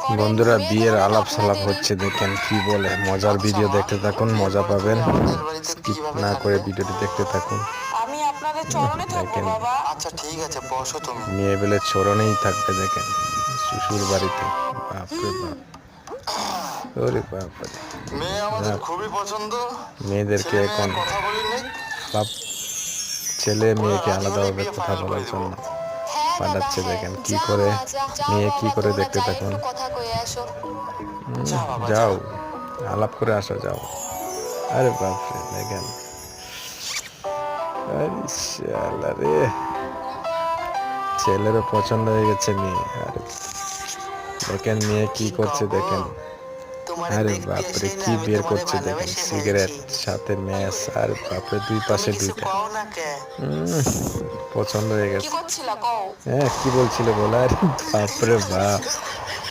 করেন বন্ধুরা মেয়ে বিয়ের ধরনের আলাপ সালাপ আপনাদের। হচ্ছে, দেখেন কি বলে। মজার আচ্ছা ভিডিও মা, দেখতে থাকুন, বিয়ের মজা পরে পাবেন। তুমি আমাদের বাড়িতে স্কিপ কিভাবে না করে থাকবে? ভিডিওটি দেখতে থাকুন। আমি আপনাদের চরণে থাকবো দেখেন বাবা। আচ্ছা ঠিক আছে, বসো তুমি। মেয়ে বেলে চরণেই থাকবে, দেখেন শ্বশুর বাড়িতে। বাপরে হুম। বাপ, ওরে বাপরে। মেয়ে আমাদের যাক, খুবই পছন্দ। মেয়েদেরকে ছেলে মেয়ে এখন কথা বলি নেই, বাপ ছেলে ওরা মেয়েকে রাজি হলে আলাদাভাবে বিয়ে কথা ফাইনাল করে বলার দিব। জন্য হ্যাঁ দাদা পাঠাচ্ছে। হ্যাঁ, দেখেন কি যা করে মা যা, যা মেয়ে কি বাবা করে, তোমরা দেখতে যাই থাকুন। একটু কথা কয়ে আসো। যা বাবা যা। যাও, আলাপ করে আসো, যাও। আরে বাপরে, দেখেন। আরে শালা রে, ছেলেরও পছন্দ হয়ে গেছে মেয়ে। আরে দেখেন মেয়ে কি করছে, খবর? দেখেন। তোমারে আরে দেখতে বাপরে, এসেই না কি আমি বের তোমারে করছে দেখেন, ভালোবেসে ফেলছি। সিগারেট সাথে ম্যাচ। আরে বাপরে, দুই তুমি পাশে কিছু দুইটা। কও না কে? উম, পছন্দ হয়ে কি গেছে। করছিলা কও? হ্যাঁ, কি বলছিল বলার। বাপরে বাপ,